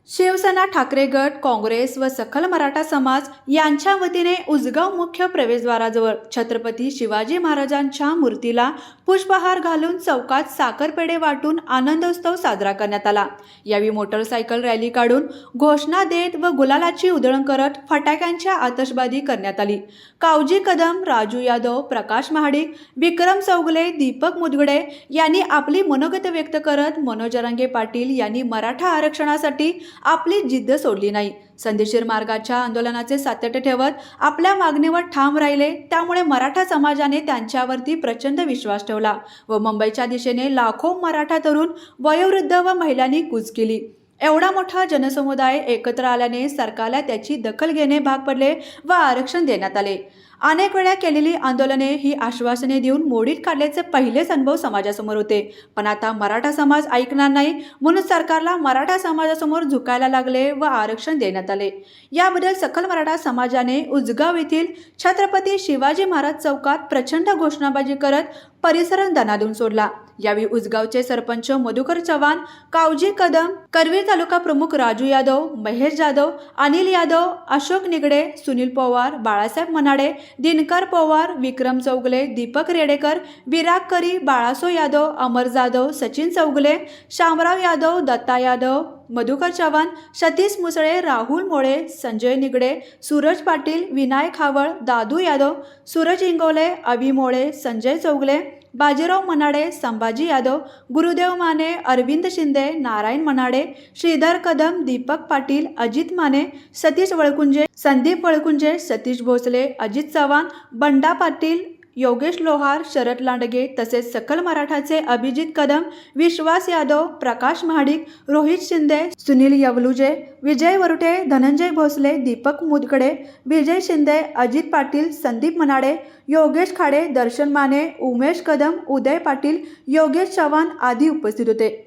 शिवसेना, ठाकरे गट, काँग्रेस व सखल मराठा समाज यांच्या वतीने उसगाव मुख्य प्रवेशद्वाराजवळ छत्रपती शिवाजी महाराजांच्या मूर्तीला पुष्पहार घालून चौकात साखरपेढे वाटून आनंदोत्सव साजरा करण्यात आला। यावेळी मोटरसायकल रॅली काढून घोषणा देत व गुलालाची उधळण करत फटाक्यांच्या आतषबाजी करण्यात आली। कावजी कदम, राजू यादव, प्रकाश महाडिक, विक्रम चौगले, दीपक मुदगडे यांनी आपली मनोगत व्यक्त करत मनोज जरांगे पाटील यांनी मराठा आरक्षणासाठी आपली जिद्द सोडली नाही। संदेशीर मार्गाच्या आंदोलनाचे सातत्य ठेवत आपल्या मागणीवर ठाम राहिले। त्यामुळे मराठा समाजाने त्यांच्यावरती प्रचंड विश्वास ठेवला व मुंबईच्या दिशेने लाखो मराठा तरुण, वयोवृद्ध व महिलांनी कूच केली। एवढा मोठा जनसमुदाय एकत्र आल्याने सरकारला त्याची दखल घेणे भाग पडले व आरक्षण देण्यात आले। अनेक वेळा केलेली आंदोलने ही आश्वासने देऊन मोडीत काढल्याचे पहिलेच अनुभव समाजासमोर होते, पण आता मराठा समाज ऐकणार नाही म्हणून सरकारला मराठा समाजासमोर झुकायला लागले व आरक्षण देण्यात आले। याबद्दल सकल मराठा समाजाने उसगाव येथील छत्रपती शिवाजी महाराज चौकात प्रचंड घोषणाबाजी करत परिसर दणाणून सोडला। यावेळी उसगावचे सरपंच मधुकर चव्हाण, कावजी कदम, करवीर तालुका प्रमुख राजू यादव, महेश जाधव, अनिल यादव, अशोक निगडे, सुनील पवार, बाळासाहेब मनाडे, दिनकर पवार, विक्रम चौगले, दीपक रेडेकर, विराग करी, बाळासो यादव, अमर जाधव, सचिन चौगले, शामराव यादव, दत्ता यादव, मधुकर चव्हाण, सतीश मुसळे, राहुल मोळे, संजय निगडे, सूरज पाटील, विनायक हावळ, दादू यादव, सूरज इंगोले, अभि मोळे, संजय चौगले, बाजीराव मनाडे, संभाजी यादव, गुरुदेव माने, अरविंद शिंदे, नारायण मनाडे, श्रीधर कदम, दीपक पाटील, अजित माने, सतीश वळकुंजे, संदीप वळकुंजे, सतीश भोसले, अजित चव्हाण, बंडा पाटील, योगेश लोहार, शरद लांडगे तसेच सकल मराठाचे अभिजित कदम, विश्वास यादव, प्रकाश महाडिक, रोहित शिंदे, सुनील यवलुजे, विजय वरुटे, धनंजय भोसले, दीपक मुदगडे, विजय शिंदे, अजित पाटील, संदीप मनाडे, योगेश खाडे, दर्शन माने, उमेश कदम, उदय पाटील, योगेश चव्हाण आदी उपस्थित होते।